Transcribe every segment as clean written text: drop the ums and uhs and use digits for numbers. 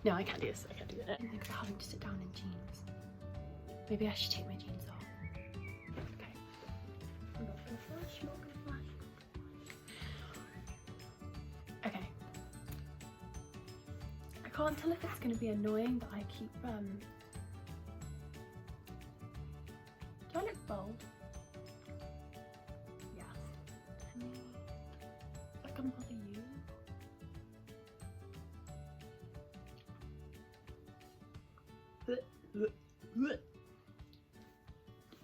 No, I can't do this. I can't do that. I didn't think about having to sit down in jeans. Maybe I should take my jeans off. Okay. I'm not gonna flash, not gonna flash. Okay. I can't tell if it's gonna be annoying, but I keep do I look bold? Yes. Is that gonna bother you?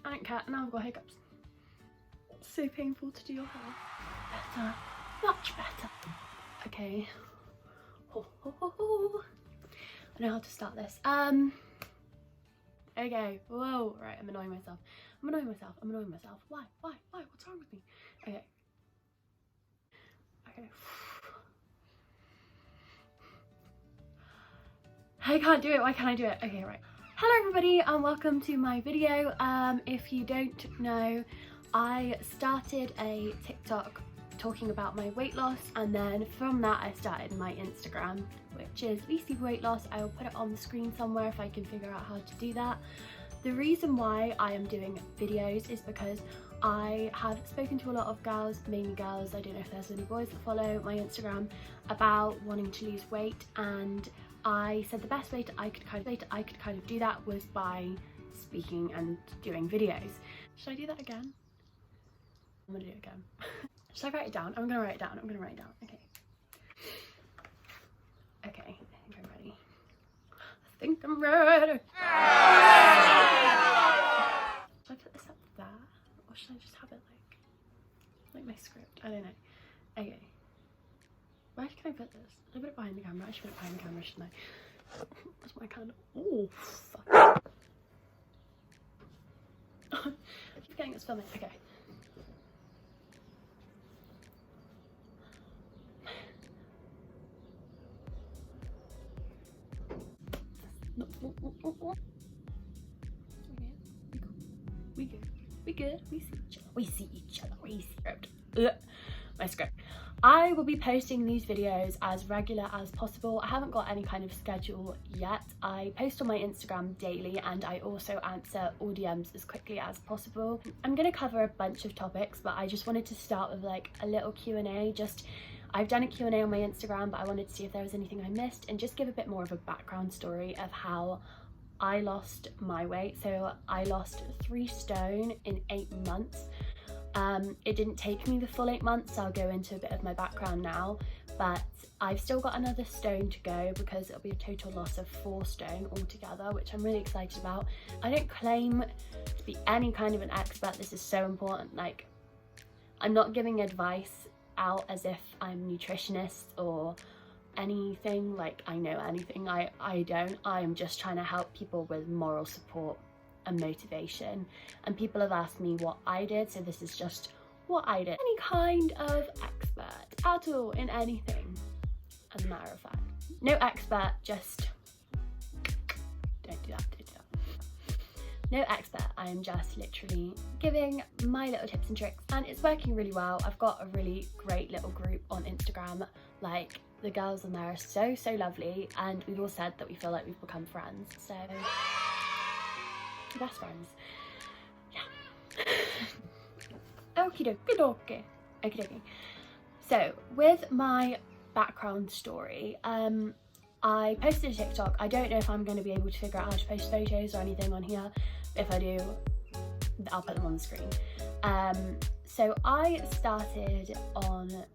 I don't care, now I've got hiccups. It's so painful to do your hair. Better, much better. Okay. Ho, ho, ho, ho. I know how to start this. Okay, whoa, right, I'm annoying myself. I'm annoying myself. Why? What's wrong with me? Okay. I can't do it, why can't I do it? Okay, right. Hello everybody and welcome to my video. If you don't know, I started a TikTok talking about my weight loss, and then from that I started my Instagram, which is VC Weight Loss. I will put it on the screen somewhere if I can figure out how to do that. The reason why I am doing videos is because I have spoken to a lot of girls, mainly girls, I don't know if there's any boys that follow my Instagram, about wanting to lose weight, and I said the best way I could kind of do that was by speaking and doing videos. Should I do that again? I'm gonna do it again. Should I write it down? I'm gonna write it down. Okay. Okay, I think I'm ready. Should I put this up there? Or should I just have it like my script? I don't know. Okay. Where can I put this? Should I put it behind the camera? I should put it behind the camera, shouldn't I? That's my kind of... Oh, fuck. I keep forgetting it's filming. Okay. We good. We see each other. My script. I will be posting these videos as regular as possible. I haven't got any kind of schedule yet. I post on my Instagram daily, and I also answer all DMs as quickly as possible. I'm going to cover a bunch of topics, but I just wanted to start with like a little Q&A. I've done a Q&A on my Instagram, but I wanted to see if there was anything I missed and just give a bit more of a background story of how I lost my weight. So I lost 3 stone in 8 months. It didn't take me the full 8 months, so I'll go into a bit of my background now, but I've still got another stone to go because it'll be a total loss of 4 stone altogether, which I'm really excited about. I don't claim to be any kind of an expert. This is so important. Like, I'm not giving advice out as if I'm a nutritionist or anything, like I know anything. I don't. I am just trying to help people with moral support and motivation, and people have asked me what I did, so this is just what I did. Any kind of expert at all in anything, as a matter of fact. No expert, just don't do that. No expert, I am just literally giving my little tips and tricks, and it's working really well. I've got a really great little group on Instagram. Like, the girls on there are so lovely, and we've all said that we feel like we've become friends, so best friends. Yeah. Okie dokie. So with my background story, I posted a TikTok. I don't know if I'm going to be able to figure out how to post photos or anything on here. If I do, I'll put them on the screen. So I started on,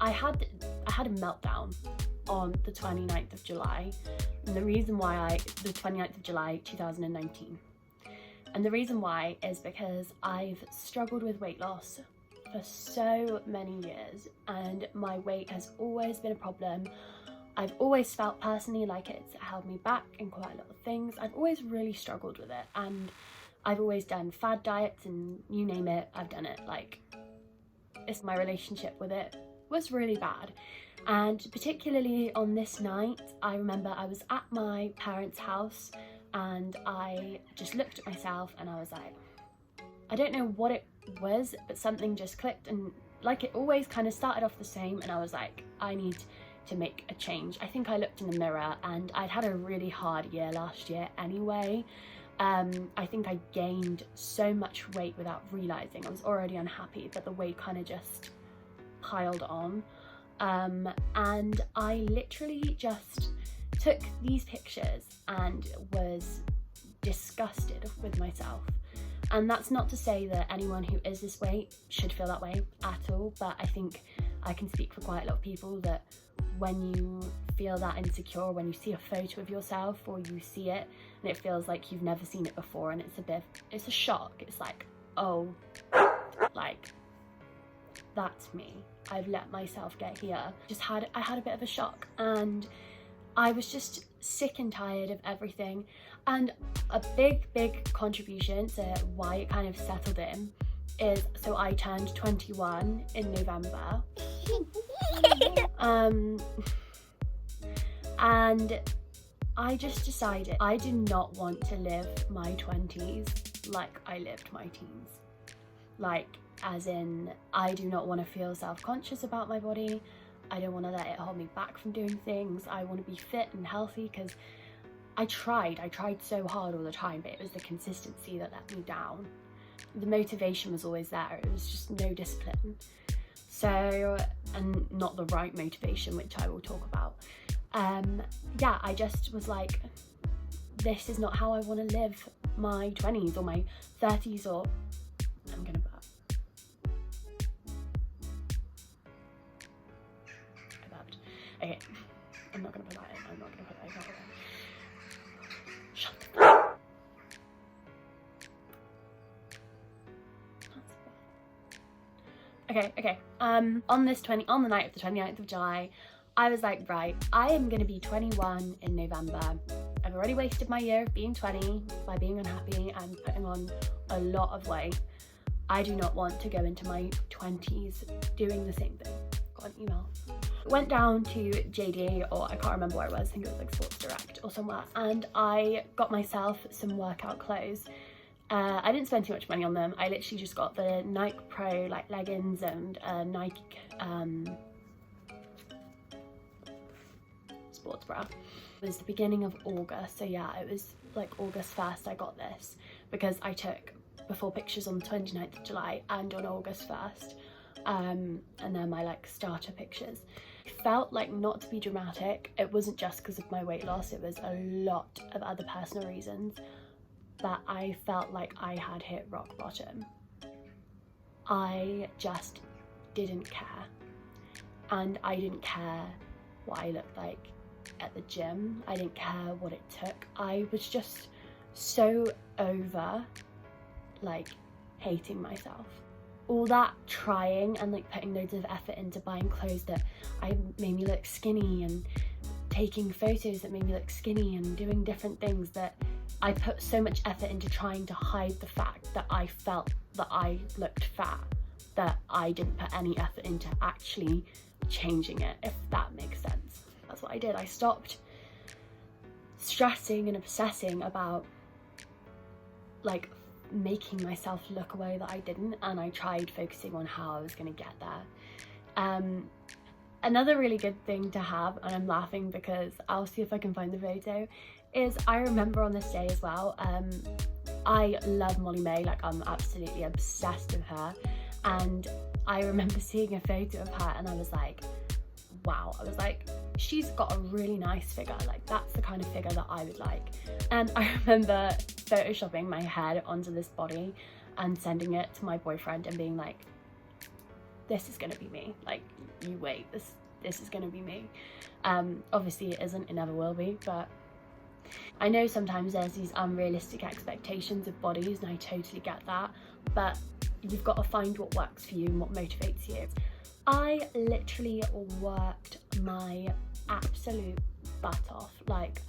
I had a meltdown on the 29th of July, and the reason why the 29th of July 2019, and the reason why is because I've struggled with weight loss for so many years, and my weight has always been a problem. I've always felt personally like it's held me back in quite a lot of things. I've always really struggled with it, and I've always done fad diets and you name it, I've done it. Like, it's my relationship with it was really bad. And particularly on this night, I remember I was at my parents' house and I just looked at myself and I was like, I don't know what it was, but something just clicked, and like it always kind of started off the same, and I was like, I need to make a change. I think I looked in the mirror, and I'd had a really hard year last year anyway. I think I gained so much weight without realising. I was already unhappy, but the weight kind of just piled on. And I literally just took these pictures and was disgusted with myself. And that's not to say that anyone who is this way should feel that way at all, but I think I can speak for quite a lot of people that when you feel that insecure, when you see a photo of yourself or you see it and it feels like you've never seen it before, and it's a shock. It's like, oh, like, that's me. I've let myself get here. I had a bit of a shock, and I was just sick and tired of everything. And a big contribution to why it kind of settled in is, so I turned 21 in November. And I just decided I do not want to live my 20s like I lived my teens. Like, as in, I do not want to feel self-conscious about my body. I don't want to let it hold me back from doing things. I want to be fit and healthy, because I tried so hard all the time, but it was the consistency that let me down. The motivation was always there, it was just no discipline. So, and not the right motivation, which I will talk about. Yeah, I just was like, this is not how I want to live my 20s or my 30s, or I'm gonna burp. I burped. Okay, I'm not gonna put that in. I'm not gonna put that in. Shut up. Okay. On the night of the 29th of July, I was like, right, I am gonna be 21 in November. I've already wasted my year of being 20 by being unhappy and putting on a lot of weight. I do not want to go into my 20s doing the same thing. Got an email. Went down to JD, or I can't remember where it was, I think it was like Sports Direct or somewhere, and I got myself some workout clothes. I didn't spend too much money on them. I literally just got the Nike Pro like leggings and Nike sports bra. It was the beginning of August, so yeah, it was like August 1st I got this, because I took before pictures on the 29th of July and on August 1st, and then my like starter pictures. It felt like, not to be dramatic, it wasn't just because of my weight loss, it was a lot of other personal reasons, but I felt like I had hit rock bottom. I just didn't care, and I didn't care what I looked like at the gym. I didn't care what it took. I was just so over like hating myself. All that trying and like putting loads of effort into buying clothes that made me look skinny, and taking photos that made me look skinny, and doing different things that I put so much effort into trying to hide the fact that I felt that I looked fat, that I didn't put any effort into actually changing it, if that makes sense. That's what I did. I stopped stressing and obsessing about like making myself look a way that I didn't, and I tried focusing on how I was going to get there. Another really good thing to have, and I'm laughing because I'll see if I can find the photo, is I remember on this day as well, I love Molly May, like I'm absolutely obsessed with her, and I remember seeing a photo of her and I was like, wow, I was like, she's got a really nice figure, like that's the kind of figure that I would like. And I remember photoshopping my head onto this body and sending it to my boyfriend and being like, this is gonna be me, like, you wait, this is gonna be me. Obviously it isn't, it never will be, but I know sometimes there's these unrealistic expectations of bodies, and I totally get that, but you've got to find what works for you and what motivates you. I literally worked my absolute butt off. Like,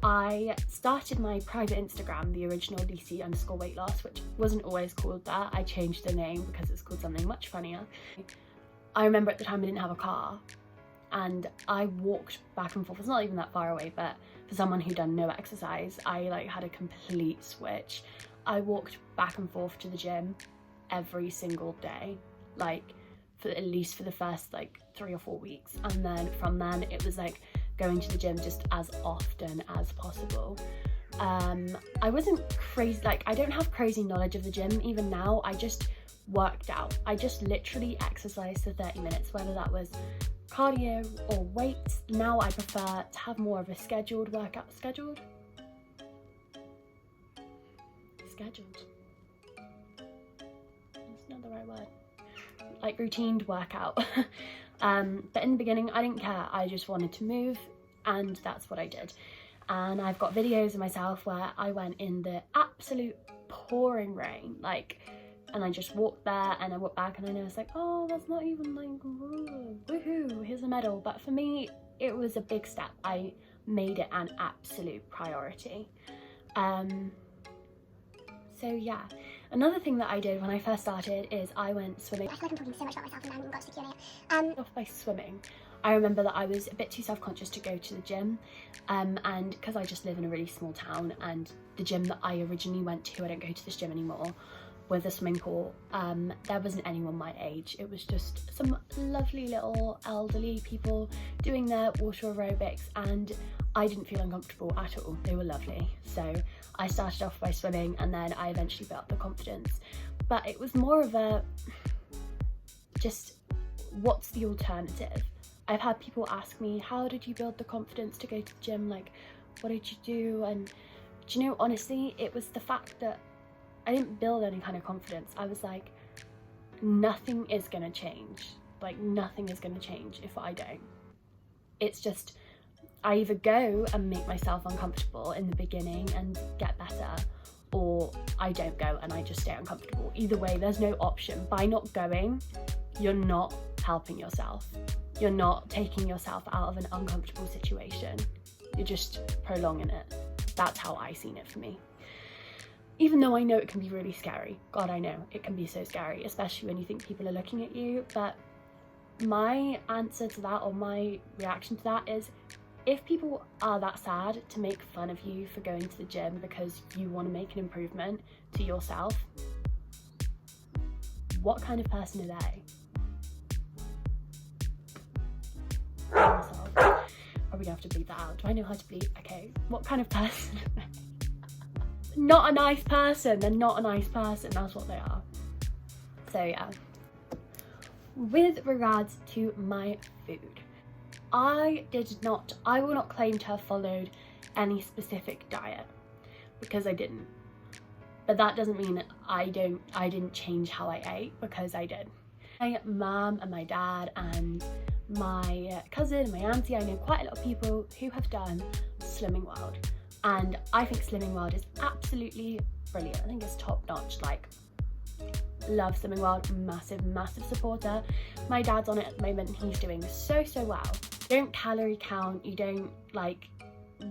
I started my private Instagram, the original DC_weight loss, which wasn't always called that. I changed the name because it's called something much funnier. I remember at the time I didn't have a car, and I walked back and forth. It's not even that far away, but for someone who'd done no exercise, I like had a complete switch. I walked back and forth to the gym every single day, like for at least for the first like 3 or 4 weeks, and then from then it was like going to the gym just as often as possible. I wasn't crazy, like I don't have crazy knowledge of the gym even now. I just worked out. I just literally exercised for 30 minutes, whether that was cardio or weights. Now I prefer to have more of a scheduled workout. Scheduled? That's not the right word. Like routined workout. But in the beginning I didn't care. I just wanted to move, and that's what I did. And I've got videos of myself where I went in the absolute pouring rain, like, and I just walked there and I walked back, and I was like, oh, that's not even like, woohoo, here's a medal. But for me, it was a big step. I made it an absolute priority. So yeah, another thing that I did when I first started is I went swimming. I feel like I'm talking so much about myself and I haven't got to the Q&A. Off by swimming. I remember that I was a bit too self-conscious to go to the gym, and because I just live in a really small town, and the gym that I originally went to, I don't go to this gym anymore, with a swimming pool, there wasn't anyone my age. It was just some lovely little elderly people doing their water aerobics, and I didn't feel uncomfortable at all. They were lovely. So I started off by swimming, and then I eventually built up the confidence. But it was more of a, just, what's the alternative? I've had people ask me, how did you build the confidence to go to the gym? Like, what did you do? And do you know, honestly, it was the fact that I didn't build any kind of confidence. I was like, nothing is gonna change. Like, nothing is gonna change if I don't. It's just, I either go and make myself uncomfortable in the beginning and get better, or I don't go and I just stay uncomfortable. Either way, there's no option. By not going, you're not helping yourself. You're not taking yourself out of an uncomfortable situation. You're just prolonging it. That's how I seen it for me. Even though I know it can be really scary. God, I know it can be so scary, especially when you think people are looking at you. But my answer to that, or my reaction to that, is if people are that sad to make fun of you for going to the gym because you want to make an improvement to yourself, what kind of person are they? Probably gonna have to bleep that out. Do I know how to bleep? Okay, what kind of person are they? Not a nice person. They're not a nice person. That's what they are. So yeah. With regards to my food, I will not claim to have followed any specific diet, because I didn't. But that doesn't mean that I didn't change how I ate, because I did. My mum and my dad and my cousin and my auntie, I know quite a lot of people who have done Slimming World, and I think Slimming World is absolutely brilliant. I think it's top notch. Like, love Slimming World, massive supporter. My dad's on it at the moment and he's doing so well. You don't calorie count, you don't like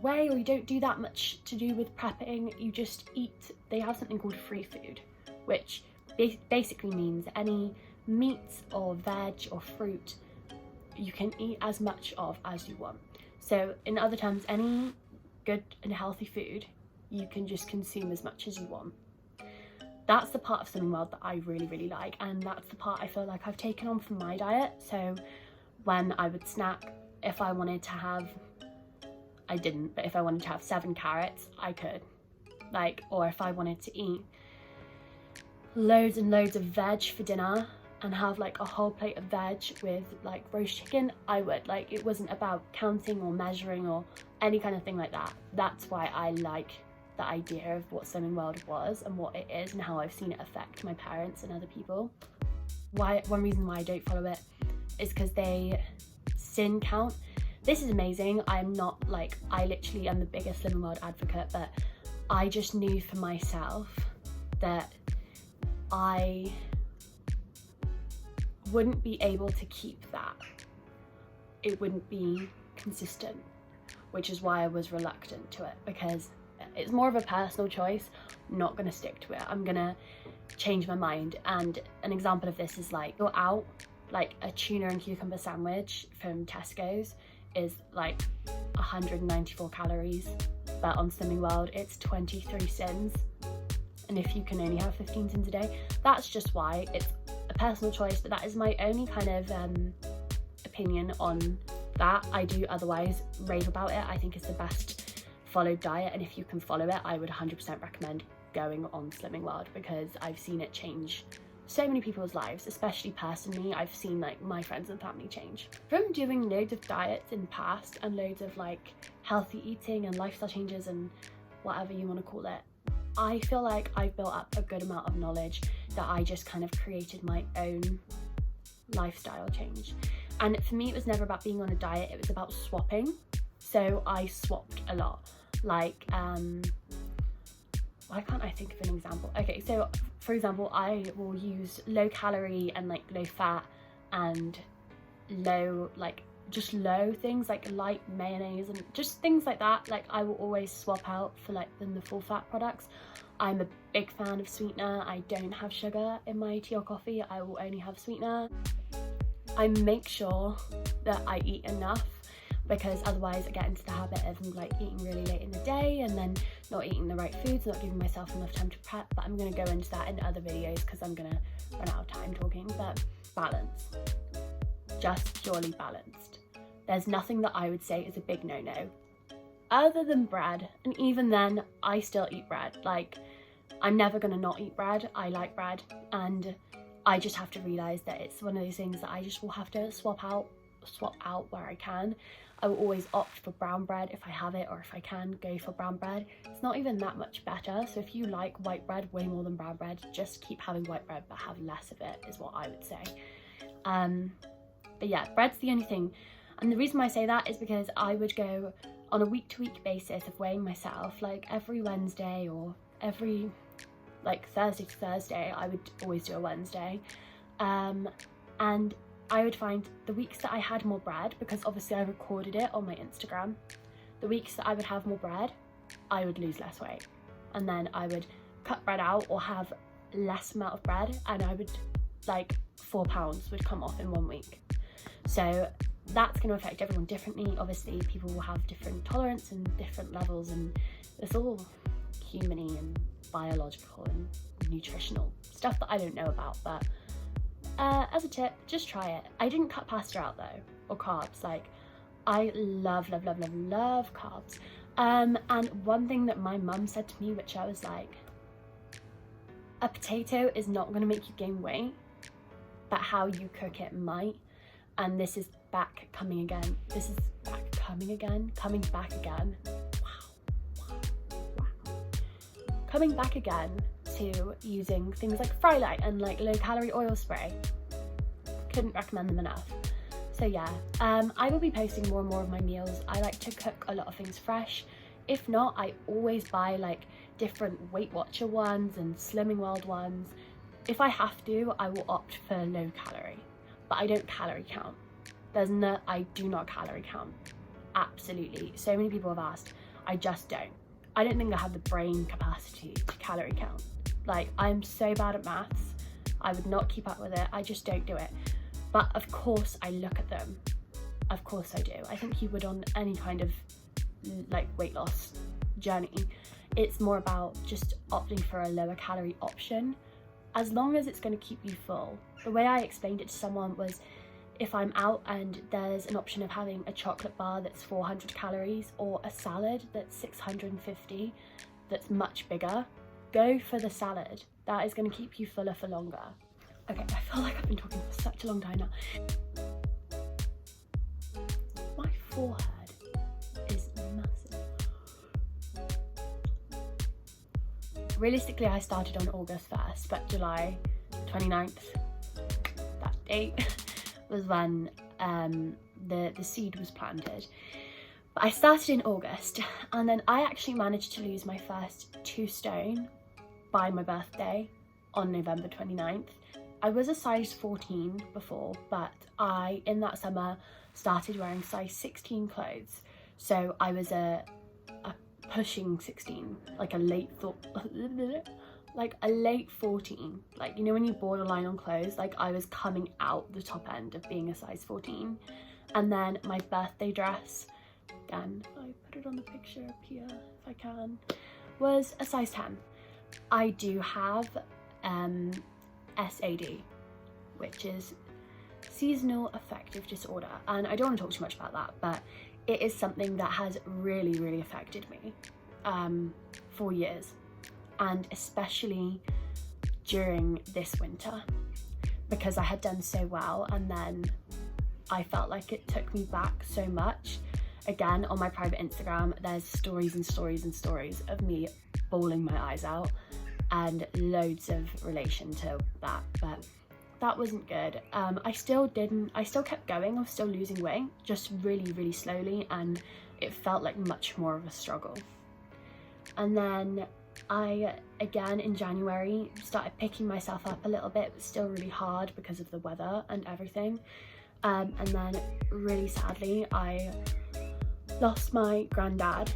weigh, or you don't do that much to do with prepping. You just eat. They have something called free food, which basically means any meats or veg or fruit you can eat as much of as you want. So in other terms, any good and healthy food you can just consume as much as you want. That's the part of Slimming World that I really like, and that's the part I feel like I've taken on from my diet. So when I would snack, if I wanted to have, I didn't, but if I wanted to have 7 carrots, I could. Like, or if I wanted to eat loads and loads of veg for dinner and have like a whole plate of veg with like roast chicken, I would. Like, it wasn't about counting or measuring or any kind of thing like that. That's why I like the idea of what Slimming World was and what it is, and how I've seen it affect my parents and other people. One reason why I don't follow it is because they sin count. This is amazing. I'm not like, I literally am the biggest Slimming World advocate, but I just knew for myself that I wouldn't be able to keep that. It wouldn't be consistent, which is why I was reluctant to it, because it's more of a personal choice. I'm not gonna stick to it. I'm gonna change my mind. And an example of this is like, you're out, like a tuna and cucumber sandwich from Tesco's is like 194 calories, but on Slimming World it's 23 sins. And if you can only have 15 sins a day, that's just why it's a personal choice, but that is my only kind of opinion on that. I do otherwise rave about it. I think it's the best followed diet, and if you can follow it, I would 100% recommend going on Slimming World, because I've seen it change so many people's lives, especially personally. I've seen like my friends and family change from doing loads of diets in the past and loads of like healthy eating and lifestyle changes and whatever you want to call it. I feel like I've built up a good amount of knowledge that I just kind of created my own lifestyle change. And for me, it was never about being on a diet, it was about swapping. So I swapped a lot. Like why can't I think of an example? Okay, so for example, I will use low calorie and like low fat and low, like just low things like light mayonnaise and just things like that. Like I will always swap out for like the full fat products. I'm a big fan of sweetener. I don't have sugar in my tea or coffee. I will only have sweetener. I make sure that I eat enough, because otherwise I get into the habit of like eating really late in the day and then not eating the right foods, not giving myself enough time to prep. But I'm going to go into that in other videos because I'm going to run out of time talking. But balance, just purely balanced. There's nothing that I would say is a big no-no other than bread, and even then I still eat bread. Like I'm never going to not eat bread. I like bread, and I just have to realize that it's one of those things that I just will have to swap out where I can. I will always opt for brown bread if I have it, or if I can go for brown bread. It's not even that much better. So if you like white bread way more than brown bread, just keep having white bread but have less of it, is what I would say. But yeah, bread's the only thing. And the reason why I say that is because I would go on a week-to-week basis of weighing myself, like every Wednesday or every like Thursday to Thursday. I would always do a Wednesday, and I would find the weeks that I had more bread, because obviously I recorded it on my Instagram, the weeks that I would have more bread, I would lose less weight. And then I would cut bread out or have less amount of bread, and I would like 4 pounds would come off in 1 week. So that's going to affect everyone differently. Obviously people will have different tolerance and different levels, and it's all human-y and biological and nutritional stuff that I don't know about. But as a tip, just try it. I didn't cut pasta out though, or carbs. Like I love carbs. And one thing that my mum said to me, which I was like, a potato is not going to make you gain weight, but how you cook it might. And this is coming back again. Wow. Coming back again to using things like Fry Light and like low calorie oil spray. Couldn't recommend them enough. So yeah, I will be posting more and more of my meals. I like to cook a lot of things fresh. If not, I always buy like different Weight Watcher ones and Slimming World ones. If I have to, I will opt for low calorie, but I don't calorie count. I do not calorie count. Absolutely. So many people have asked. I just don't. I don't think I have the brain capacity to calorie count. Like I'm so bad at maths. I would not keep up with it. I just don't do it. But of course I look at them. Of course I do. I think you would on any kind of like weight loss journey. It's more about just opting for a lower calorie option, as long as it's going to keep you full. The way I explained it to someone was, if I'm out and there's an option of having a chocolate bar that's 400 calories or a salad that's 650 that's much bigger, go for the salad. That is going to keep you fuller for longer. Okay, I feel like I've been talking for such a long time now. My forehead is massive. Realistically, I started on August 1st, but July 29th, that date, was when the seed was planted. But I started in August, and then I actually managed to lose my first 2 stone by my birthday on November 29th. I was a size 14 before, but I, in that summer, started wearing size 16 clothes. So I was a pushing 16, like a late 14. Like, you know when you borderline on clothes, like I was coming out the top end of being a size 14. And then my birthday dress, again, if I put it on the picture up here, if I can, was a size 10. I do have SAD, which is seasonal affective disorder. And I don't want to talk too much about that, but it is something that has really affected me for years, and especially during this winter, because I had done so well and then I felt like it took me back so much. Again, on my private Instagram, there's stories and stories and stories of me bawling my eyes out, and loads of relation to that, but that wasn't good. I still kept going. I was still losing weight, just really slowly, and it felt like much more of a struggle. And then I, again in January, started picking myself up a little bit, but still really hard because of the weather and everything. And then really sadly, I lost my granddad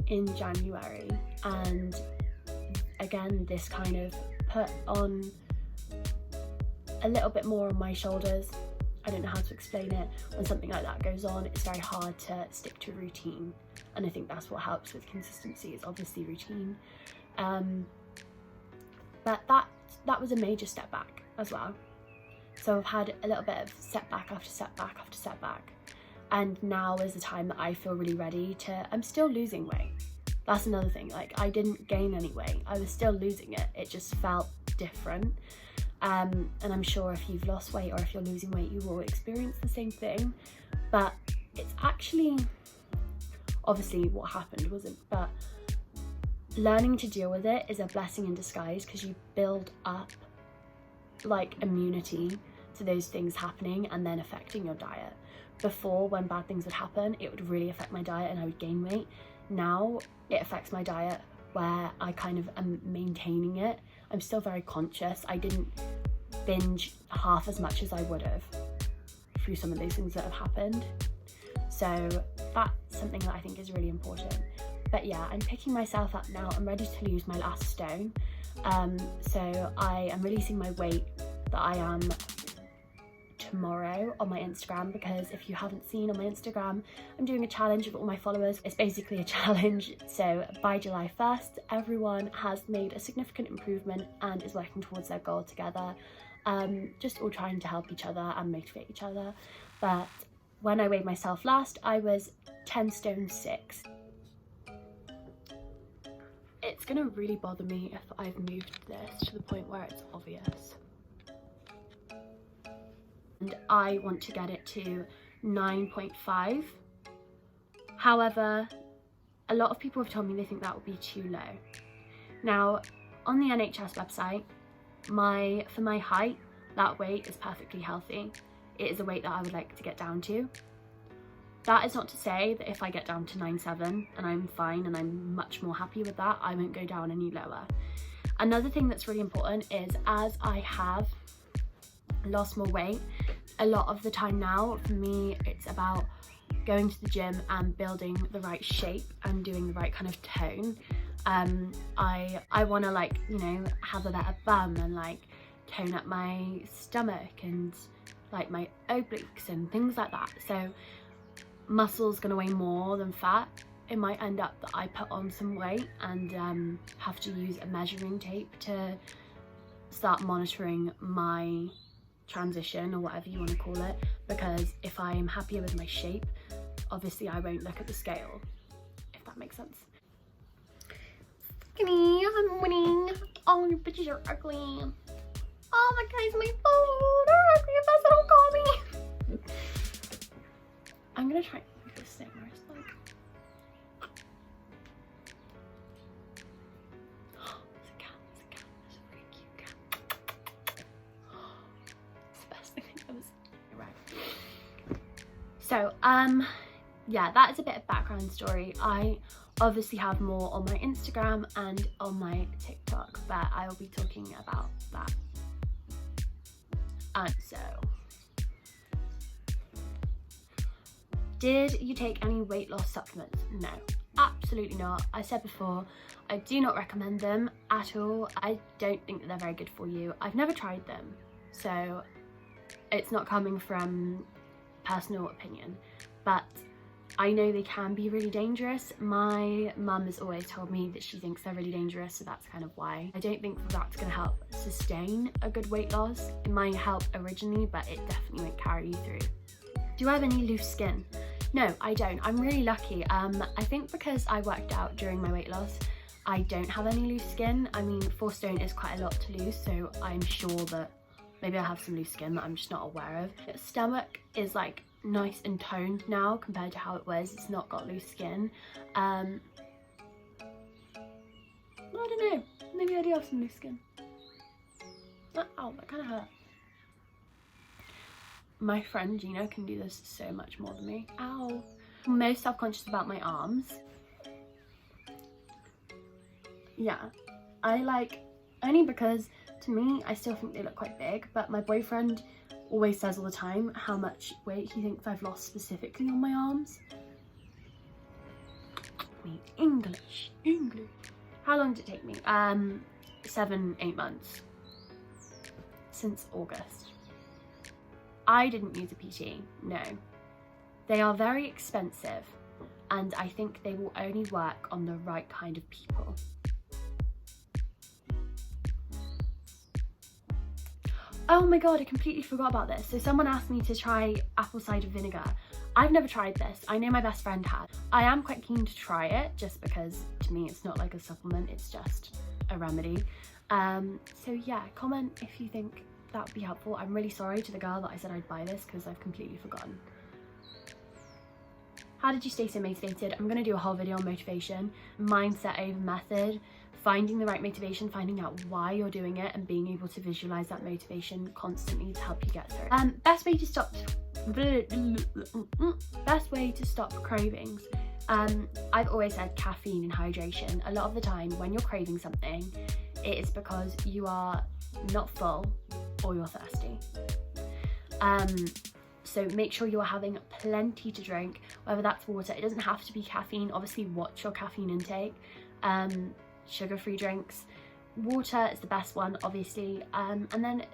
in January, and again this kind of put on a little bit more on my shoulders. I don't know how to explain it. When something like that goes on, it's very hard to stick to routine, and I think that's what helps with consistency, is obviously routine. But that was a major step back as well. So I've had a little bit of setback after setback after setback, and now is the time that I feel really ready to, I'm still losing weight. That's another thing, like I didn't gain any weight, I was still losing it, it just felt different. And I'm sure if you've lost weight or if you're losing weight, you will experience the same thing, but it's actually, obviously what happened wasn't, but learning to deal with it is a blessing in disguise, because you build up like immunity to those things happening and then affecting your diet. Before, when bad things would happen, it would really affect my diet and I would gain weight. Now it affects my diet where I kind of am maintaining it. I'm still very conscious. I didn't binge half as much as I would have through some of those things that have happened. So that's something that I think is really important. But yeah, I'm picking myself up now. I'm ready to lose my last stone. So I am releasing my weight that I am tomorrow on my Instagram, because if you haven't seen on my Instagram, I'm doing a challenge with all my followers. It's basically a challenge, so by July 1st everyone has made a significant improvement and is working towards their goal together, just all trying to help each other and motivate each other. But when I weighed myself last, I was 10 stone 6. It's gonna really bother me if I've moved this to the point where it's obvious. And I want to get it to 9.5. However, a lot of people have told me they think that would be too low. Now, on the NHS website, for my height, that weight is perfectly healthy. It is a weight that I would like to get down to. That is not to say that if I get down to 9.7 and I'm fine and I'm much more happy with that, I won't go down any lower. Another thing that's really important is, as I have lost more weight, a lot of the time now for me it's about going to the gym and building the right shape and doing the right kind of tone. I want to, like, you know, have a better bum and like tone up my stomach and like my obliques and things like that. So muscle's gonna weigh more than fat. It might end up that I put on some weight and have to use a measuring tape to start monitoring my transition, or whatever you want to call it, because if I am happier with my shape, obviously I won't look at the scale, if that makes sense. Skinny, I'm winning. Oh, your bitches are ugly. Oh, that guy's my phone. They're ugly if that's what don't call me. I'm gonna try this thing where it's like, oh, it's a cat, it's a really cute cat. It's the best thing I've ever seen. Right. So, yeah, that is a bit of background story. I obviously have more on my Instagram and on my TikTok, but I will be talking about that. And so, did you take any weight loss supplements? No, absolutely not. I said before, I do not recommend them at all. I don't think that they're very good for you. I've never tried them, so it's not coming from personal opinion, but I know they can be really dangerous. My mum has always told me that she thinks they're really dangerous, so that's kind of why. I don't think that's going to help sustain a good weight loss. It might help originally, but it definitely won't carry you through. Do I have any loose skin? No, I don't. I'm really lucky. I think because I worked out during my weight loss, I don't have any loose skin. I mean, 4 stone is quite a lot to lose, so I'm sure that maybe I have some loose skin that I'm just not aware of. Stomach is like nice and toned now compared to how it was. It's not got loose skin. I don't know, maybe I do have some loose skin. Ow, that kind of hurt. My friend Gina can do this so much more than me. Ow. I'm most self-conscious about my arms. Yeah, I like, only because to me I still think they look quite big, but my boyfriend always says all the time how much weight he thinks I've lost specifically on my arms. Wait, English. How long did it take me? 7-8 months. Since August. I didn't use a PT, no. They are very expensive, and I think they will only work on the right kind of people. Oh my god, I completely forgot about this. So someone asked me to try apple cider vinegar. I've never tried this. I know my best friend had. I am quite keen to try it, just because to me it's not like a supplement, it's just a remedy. So yeah, comment if you think that would be helpful. I'm really sorry to the girl that I said I'd buy this, because I've completely forgotten. How did you stay so motivated? I'm going to do a whole video on motivation, mindset over method, finding the right motivation, finding out why you're doing it, and being able to visualize that motivation constantly to help you get through. Best way to stop cravings. I've always said caffeine and hydration. A lot of the time when you're craving something, it is because you are not full or you're thirsty. So make sure you're having plenty to drink, whether that's water. It doesn't have to be caffeine. Obviously watch your caffeine intake. Sugar-free drinks. Water is the best one, obviously. And then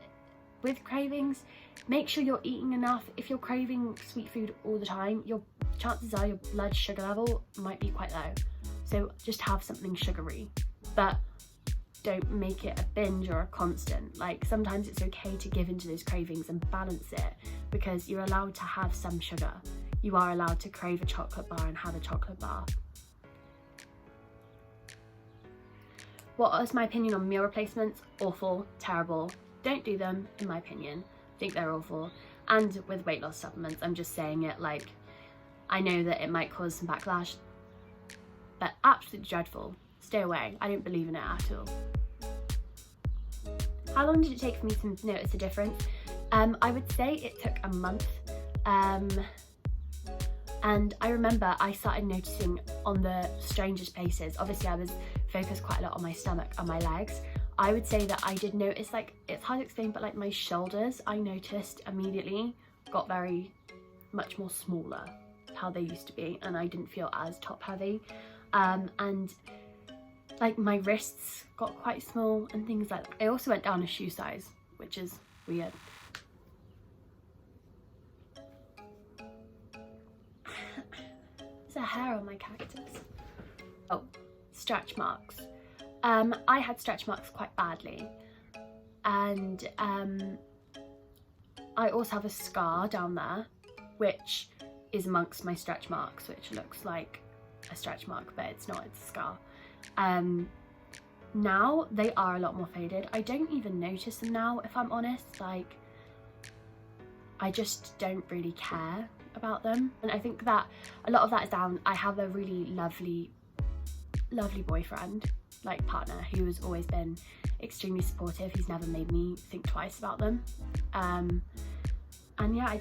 with cravings, make sure you're eating enough. If you're craving sweet food all the time, your chances are your blood sugar level might be quite low. So just have something sugary, but don't make it a binge or a constant. Like, sometimes it's okay to give into those cravings and balance it, because you're allowed to have some sugar. You are allowed to crave a chocolate bar and have a chocolate bar. What is my opinion on meal replacements? Awful, terrible. Don't do them, in my opinion. I think they're awful. And with weight loss supplements, I'm just saying it like, I know that it might cause some backlash, but absolutely dreadful. Stay away. I don't believe in it at all. How long did it take for me to notice a difference? I would say it took a month. And I remember I started noticing on the strangest places. Obviously I was focused quite a lot on my stomach and my legs. I would say that I did notice, like, it's hard to explain, but like my shoulders, I noticed immediately got very much more smaller, how they used to be, and I didn't feel as top heavy. And like my wrists got quite small and things like that. I also went down a shoe size, which is weird. There's a hair on my cactus. Oh, stretch marks. I had stretch marks quite badly, and I also have a scar down there, which is amongst my stretch marks, which looks like a stretch mark, but it's not, it's a scar. Now they are a lot more faded. I don't even notice them now, if I'm honest. Like, I just don't really care about them, and I think that a lot of that is down, I have a really lovely boyfriend, like partner, who has always been extremely supportive. He's never made me think twice about them, and yeah,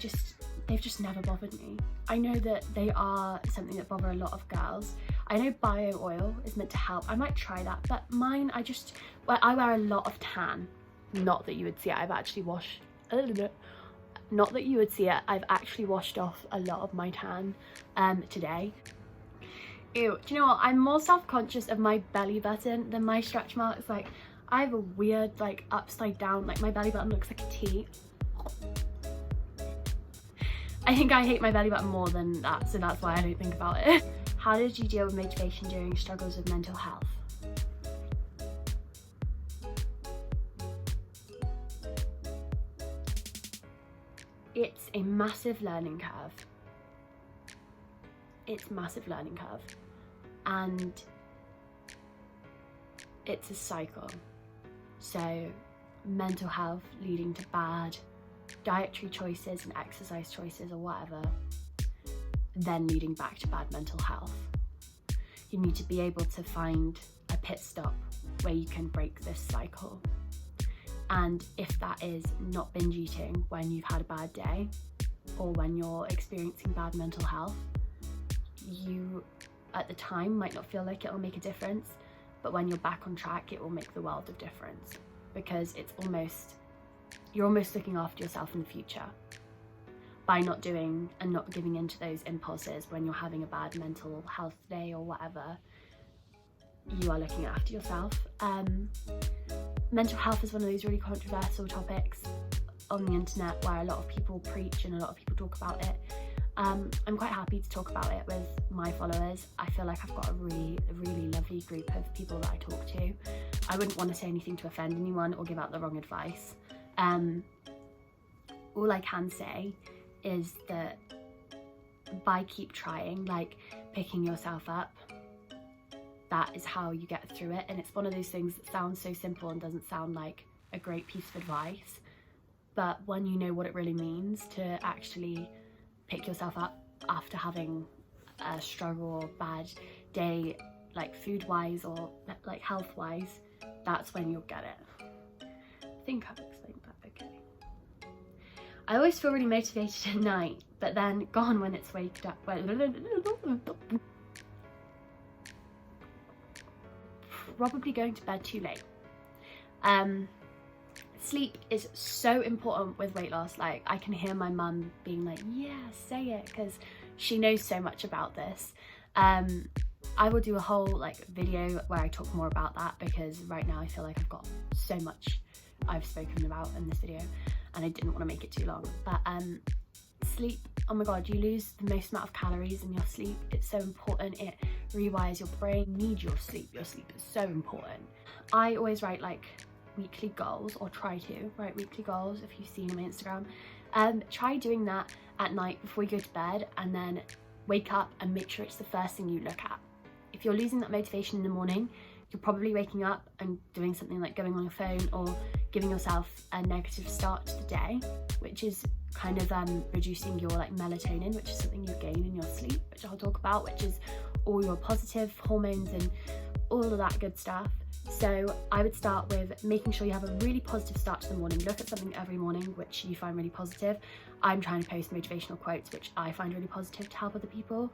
they've just never bothered me. I know that they are something that bother a lot of girls. I know bio oil is meant to help. I might try that, but mine, I wear a lot of tan. Not that you would see it, I've actually washed a little bit. Not that you would see it, I've actually washed off a lot of my tan today. Ew, do you know what? I'm more self-conscious of my belly button than my stretch marks. Like, I have a weird, like, upside down, like my belly button looks like a T. I think I hate my belly button more than that, so that's why I don't think about it. How did you deal with motivation during struggles with mental health? It's a massive learning curve. It's a massive learning curve. And it's a cycle. So mental health leading to bad dietary choices and exercise choices or whatever, then leading back to bad mental health. You need to be able to find a pit stop where you can break this cycle. And if that is not binge eating when you've had a bad day or when you're experiencing bad mental health, you at the time might not feel like it will make a difference, but when you're back on track, it will make the world of difference, because you're almost looking after yourself in the future by not doing and not giving in to those impulses when you're having a bad mental health day or whatever. You are looking after yourself. Mental health is one of those really controversial topics on the internet where a lot of people preach and a lot of people talk about it. I'm quite happy to talk about it with my followers. I feel like I've got a really lovely group of people that I talk to. I wouldn't want to say anything to offend anyone or give out the wrong advice. All I can say is that by keep trying, like picking yourself up, that is how you get through it. And it's one of those things that sounds so simple and doesn't sound like a great piece of advice, but when you know what it really means to actually pick yourself up after having a struggle or bad day, like food wise or like health wise, that's when you'll get it. I think I've explained that okay. I always feel really motivated at night, but then gone when it's waked up. Probably going to bed too late. Sleep is so important with weight loss. Like, I can hear my mum being like, yeah, say it, because she knows so much about this. I will do a whole like video where I talk more about that, because right now I feel like I've got so much I've spoken about in this video and I didn't want to make it too long. But sleep, oh my god, you lose the most amount of calories in your sleep. It's so important. It rewires your brain. You need your sleep. Your sleep is so important. I always write like weekly goals, or try to write weekly goals. If you've seen on my Instagram, try doing that at night before you go to bed, and then wake up and make sure it's the first thing you look at. If you're losing that motivation in the morning, you're probably waking up and doing something like going on your phone or giving yourself a negative start to the day, which is kind of reducing your like melatonin, which is something you gain in your sleep, which I'll talk about, which is all your positive hormones and all of that good stuff. So I would start with making sure you have a really positive start to the morning. Look at something every morning which you find really positive. I'm trying to post motivational quotes which I find really positive to help other people,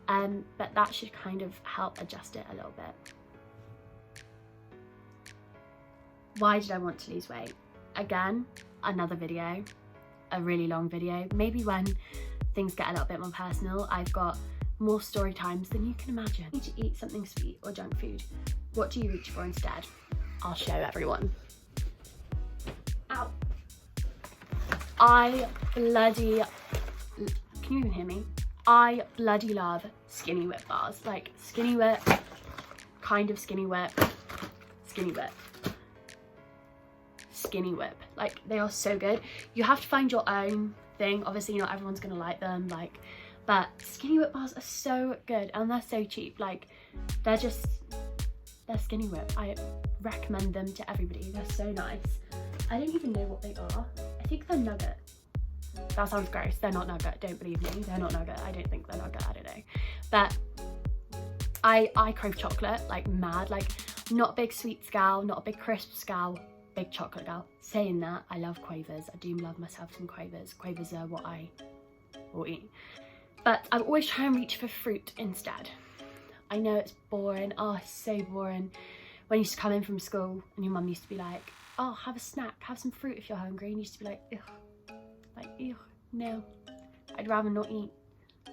but that should kind of help adjust it a little bit. Why did I want to lose weight? Again, another video, a really long video. Maybe when things get a little bit more personal, I've got more story times than you can imagine. You need to eat something sweet or junk food. What do you reach for instead? I'll show everyone. Ow. I bloody, can you even hear me? I bloody love Skinny Whip bars. Like Skinny Whip, kind of Skinny Whip, Skinny Whip, Skinny Whip. Like, they are so good. You have to find your own thing. Obviously not everyone's gonna like them, like, but Skinny Whip bars are so good and they're so cheap. Like, they're Skinny Whip. I recommend them to everybody. They're so nice. I don't even know what they are. I think they're nugget. That sounds gross. They're not nugget. Don't believe me. They're not nugget. I don't think they're nugget. I don't know. But I crave chocolate like mad. Like, not a big sweets gal, not a big crisps gal, big chocolate gal. Saying that, I love Quavers. I do love myself some Quavers. Quavers are what I will eat. But I always try and reach for fruit instead. I know it's boring. Oh, it's so boring. When you used to come in from school and your mum used to be like, oh, have a snack, have some fruit if you're hungry. And you used to be like, ugh. Like, ew, no. I'd rather not eat.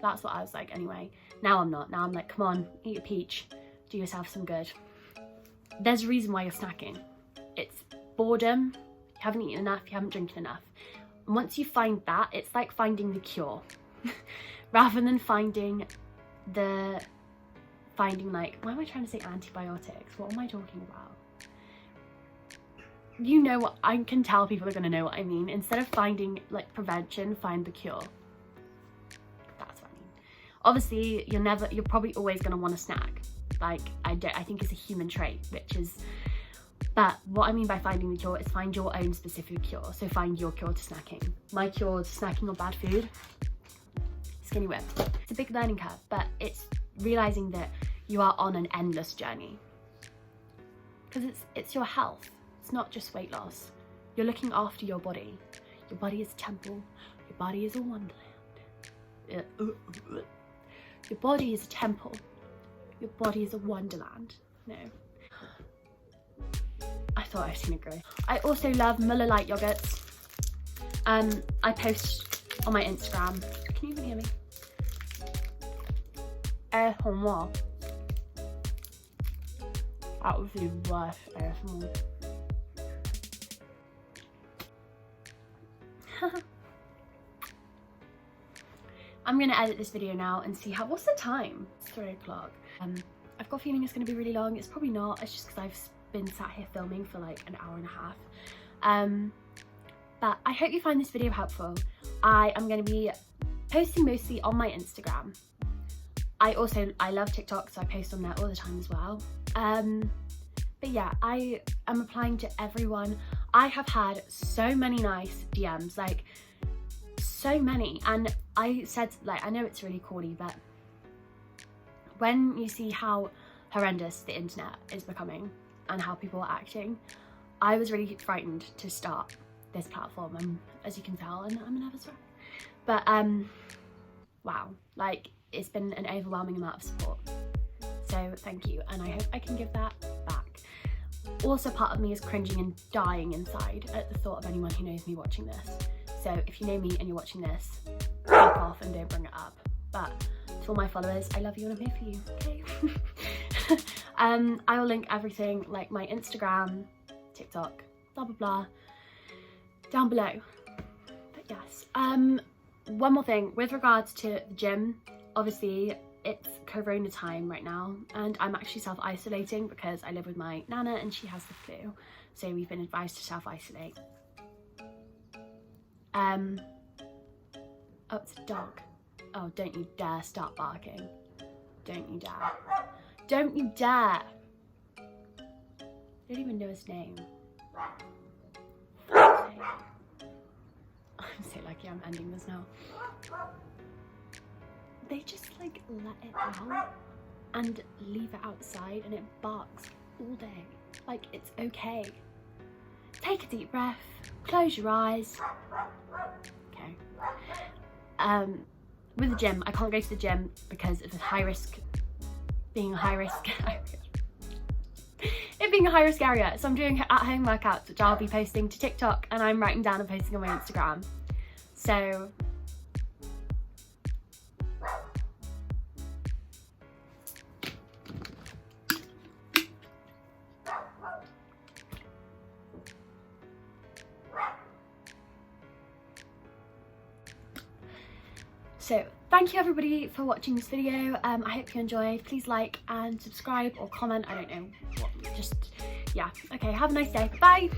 That's what I was like anyway. Now I'm not. Now I'm like, come on, eat a peach. Do yourself some good. There's a reason why you're snacking. It's boredom. You haven't eaten enough. You haven't drinking enough. And once you find that, it's like finding the cure. rather than finding like, why am I trying to say antibiotics? What am I talking about? You know what, I can tell people are gonna know what I mean. Instead of finding like prevention, find the cure. That's what I mean. Obviously, you're probably always gonna want a snack. Like, I think it's a human trait, which is, but what I mean by finding the cure is find your own specific cure. So find your cure to snacking. My cure to snacking or bad food, Skinny Whip. It's a big learning curve, but it's realizing that you are on an endless journey. Because it's your health. It's not just weight loss. You're looking after your body. Your body is a temple. Your body is a wonderland. Your body is a temple. Your body is a wonderland. No. I thought I've seen it grow. I also love Muller Light yogurts. I post on my Instagram. Can you even hear me? ASMR. That was the worst ASMR. I'm gonna edit this video now and see what's the time? It's 3 o'clock. I've got a feeling it's gonna be really long. It's probably not. It's just because I've been sat here filming for like an hour and a half. But I hope you find this video helpful. I am going to be posting mostly on my Instagram. I love TikTok, so I post on there all the time as well. But yeah, I am applying to everyone. I have had so many nice DMs, like so many. And I said, like, I know it's really corny, but when you see how horrendous the internet is becoming and how people are acting, I was really frightened to start this platform, and as you can tell, and I'm a nervous wreck. But wow, like, it's been an overwhelming amount of support, so thank you, and I hope I can give that back. Also, part of me is cringing and dying inside at the thought of anyone who knows me watching this. So if you know me and you're watching this, fuck off and don't bring it up. But to all my followers, I love you and I'm here for you, okay? I will link everything, like my Instagram, TikTok, blah blah blah, down below. But yes, one more thing with regards to the gym. Obviously it's corona time right now, and I'm actually self-isolating because I live with my nana and she has the flu, so we've been advised to self-isolate. Oh, it's a dog. Oh, don't you dare start barking. Don't you dare. Don't you dare. I don't even know his name. I'm so lucky I'm ending this now. They just like let it out and leave it outside and it barks all day. Like, it's okay. Take a deep breath, close your eyes. Okay. With the gym, I can't go to the gym because it's a high risk, being a high risk area. It being a high risk area, so I'm doing at home workouts, which I'll be posting to TikTok, and I'm writing down and posting on my Instagram. So thank you everybody for watching this video. I hope you enjoyed. Please like and subscribe or comment. I don't know what, just, yeah. Okay, have a nice day. Bye.